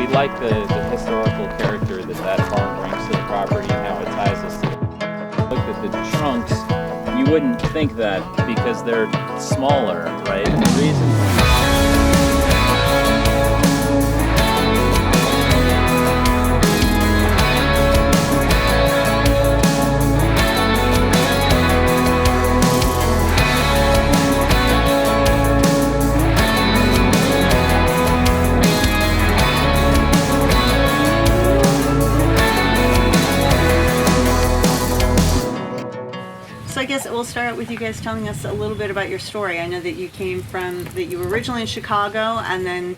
we like the historical character that farm brings to the property and how it ties us to it. Look at the trunks, you wouldn't think that because they're smaller, right? And the reason So I guess we'll start with you guys telling us a little bit about your story. I know that you were originally in Chicago and then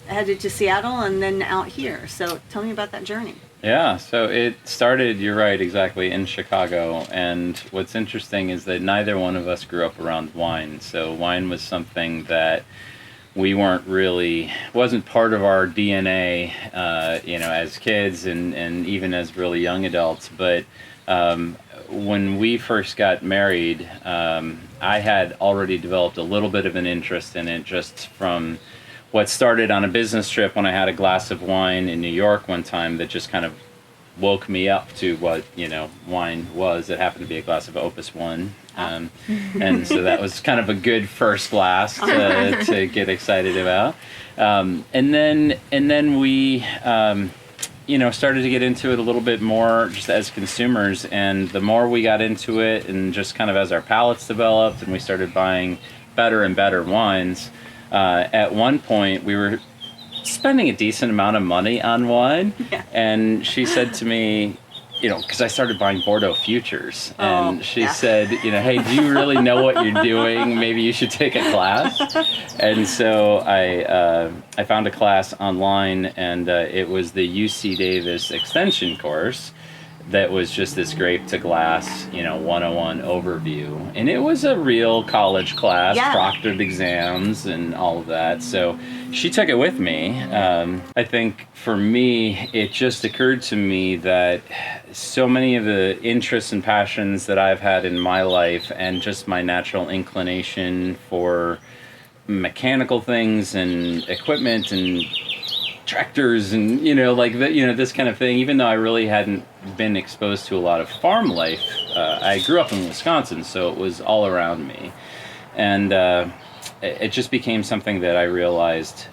headed to Seattle and then out here. So tell me about that journey. Yeah, so it started, you're right, exactly, in Chicago. And what's interesting is that neither one of us grew up around wine. So wine was something that we wasn't part of our DNA, as kids and even as really young adults. But when we first got married, I had already developed a little bit of an interest in it just from what started on a business trip when I had a glass of wine in New York one time that just kind of woke me up to what, wine was. It happened to be a glass of Opus One. And so that was kind of a good first glass to get excited about. And then we started to get into it a little bit more just as consumers. And the more we got into it and just kind of as our palates developed and we started buying better and better wines, at one point we were spending a decent amount of money on wine. Yeah. And she said to me, because I started buying Bordeaux Futures, and she said, hey, do you really know what you're doing? Maybe you should take a class. And so I found a class online, and it was the UC Davis extension course that was just this grape to glass, 101 overview. And it was a real college class, proctored exams and all of that. So she took it with me. I think for me, it just occurred to me that so many of the interests and passions that I've had in my life and just my natural inclination for mechanical things and equipment and tractors and this kind of thing, even though I really hadn't been exposed to a lot of farm life. I grew up in Wisconsin, so it was all around me, and it just became something that I realized,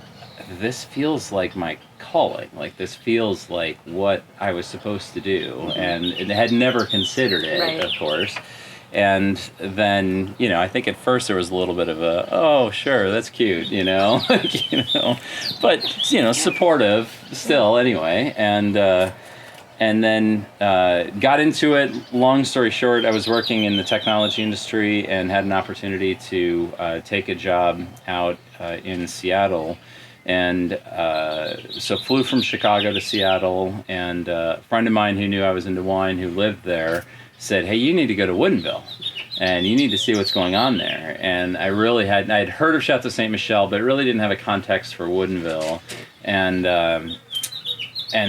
this feels like my calling, like this feels like what I was supposed to do, and I had never considered it, right. Of course. And then, I think at first there was a little bit of a, oh, sure, that's cute, but, supportive still anyway. And then got into it. Long story short, I was working in the technology industry and had an opportunity to take a job out in Seattle. And so flew from Chicago to Seattle, and a friend of mine who knew I was into wine, who lived there, said, hey, you need to go to Woodinville and you need to see what's going on there. And I had heard of Chateau Ste. Michelle, but really didn't have a context for Woodinville. And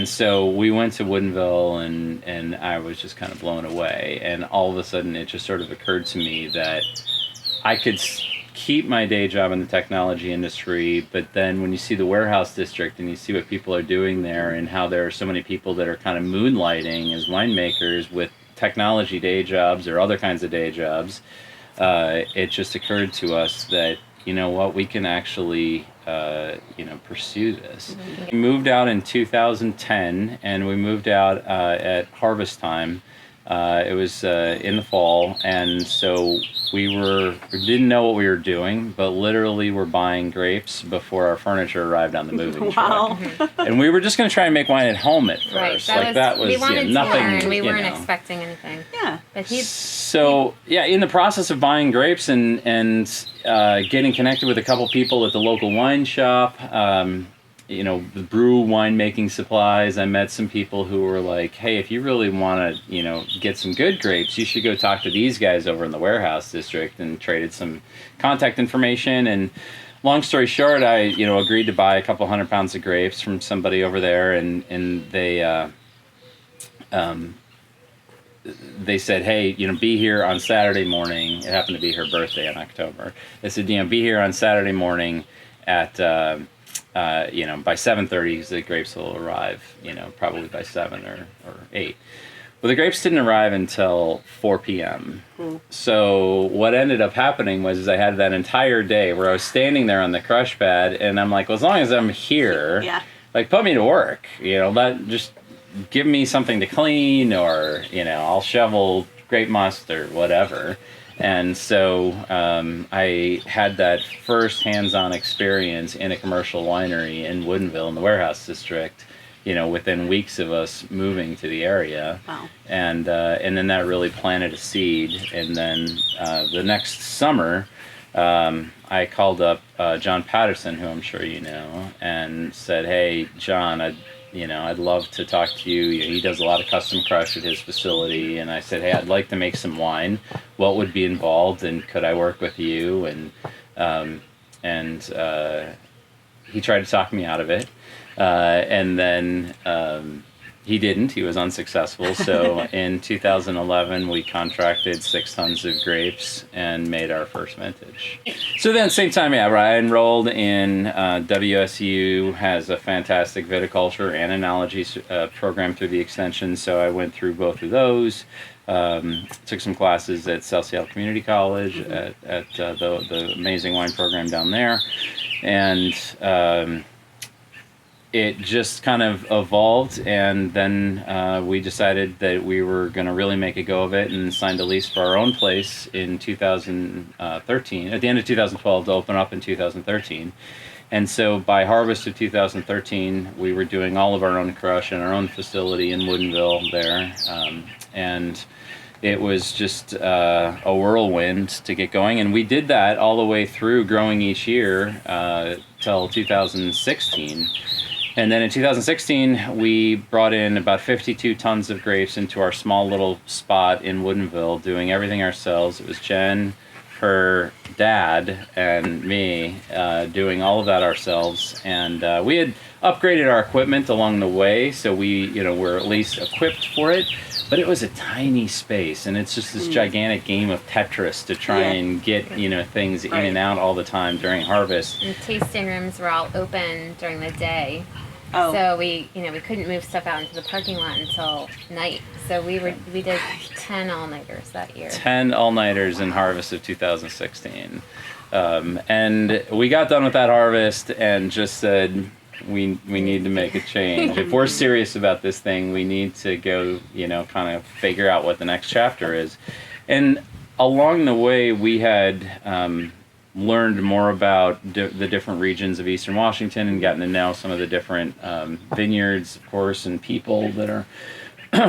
so we went to Woodinville, and I was just kind of blown away. And all of a sudden it just sort of occurred to me that I could keep my day job in the technology industry, but then when you see the warehouse district and you see what people are doing there and how there are so many people that are kind of moonlighting as winemakers with technology day jobs or other kinds of day jobs, it just occurred to us that, we can actually, pursue this. We moved out in 2010, and we moved out at harvest time. It was in the fall, and so we didn't know what we were doing, but literally were buying grapes before our furniture arrived on the moving truck. And we were just going to try and make wine at home at first. Right. We wanted nothing. To learn. We weren't expecting anything. Yeah. But in the process of buying grapes and getting connected with a couple people at the local wine shop, the brew winemaking supplies, I met some people who were like, hey, if you really want to, get some good grapes, you should go talk to these guys over in the warehouse district, and traded some contact information. And long story short, I, agreed to buy a couple 100 pounds of grapes from somebody over there, and they said, hey, be here on Saturday morning. It happened to be her birthday in October. They said, be here on Saturday morning at by 7:30, the grapes will arrive, probably by 7 or 8. Well, the grapes didn't arrive until 4 p.m. So what ended up happening was I had that entire day where I was standing there on the crush pad, and I'm like, well, as long as I'm here, like, put me to work. Just give me something to clean, or I'll shovel grape must or whatever. And so I had that first hands-on experience in a commercial winery in Woodinville in the Warehouse District, within weeks of us moving to the area. Wow. And then that really planted a seed. And then the next summer, I called up John Patterson, who I'm sure you know, and said, hey, John, I'd love to talk to you. He does a lot of custom crush at his facility. And I said, hey, I'd like to make some wine. What would be involved, and could I work with you? And he tried to talk me out of it. And then he didn't. He was unsuccessful. So in 2011, we contracted 6 tons of grapes and made our first vintage. So then, same time, I enrolled in WSU, has a fantastic viticulture and enology program through the extension. So I went through both of those. Took some classes at South Seattle Community College at the amazing wine program down there. And it just kind of evolved, and then we decided that we were going to really make a go of it, and signed a lease for our own place in 2013, at the end of 2012, to open up in 2013. And so by harvest of 2013, we were doing all of our own crush in our own facility in Woodinville there. And it was just a whirlwind to get going. And we did that all the way through, growing each year till 2016. And then in 2016, we brought in about 52 tons of grapes into our small little spot in Woodinville, doing everything ourselves. It was Jen, her dad, and me doing all of that ourselves. And we had upgraded our equipment along the way, so we were at least equipped for it. But it was a tiny space, and it's just this gigantic game of Tetris to try and get things in and out all the time during harvest. And tasting rooms were all open during the day. Oh. So we couldn't move stuff out into the parking lot until night. So we did 10 all-nighters that year. 10 all-nighters in harvest of 2016. And we got done with that harvest and just said, we need to make a change. If we're serious about this thing, we need to go, kind of figure out what the next chapter is. And along the way, we had learned more about the different regions of Eastern Washington, and gotten to know some of the different vineyards, of course, and people that are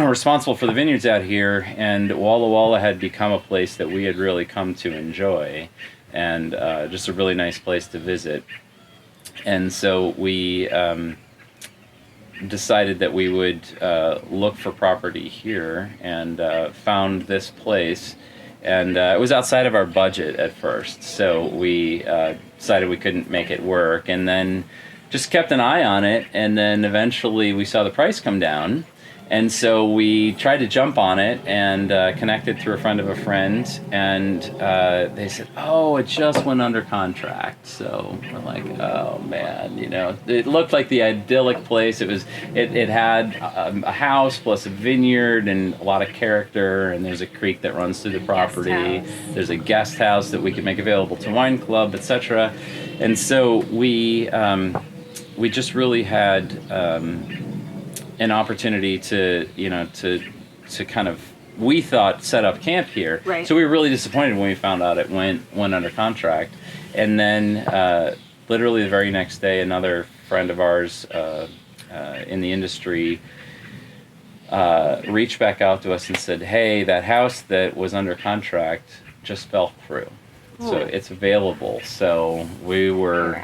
responsible for the vineyards out here. And Walla Walla had become a place that we had really come to enjoy, and just a really nice place to visit. And so we decided that we would look for property here, and found this place. And it was outside of our budget at first, so we decided we couldn't make it work, and then just kept an eye on it. And then eventually we saw the price come down, and so we tried to jump on it, and connected through a friend of a friend, and they said, oh, it just went under contract. So we're like, oh man, it looked like the idyllic place. It had a house plus a vineyard and a lot of character, and there's a creek that runs through the property. There's a guest house that we could make available to wine club, etc. And so we just really had an opportunity to kind of, we thought, set up camp here. Right. So we were really disappointed when we found out it went under contract. And then literally the very next day, another friend of ours in the industry reached back out to us and said, hey, that house that was under contract just fell through. So it's available. So we were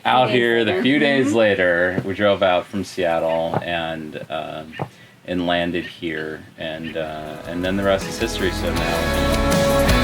out here the few days later. We drove out from Seattle and landed here, and then the rest is history. So now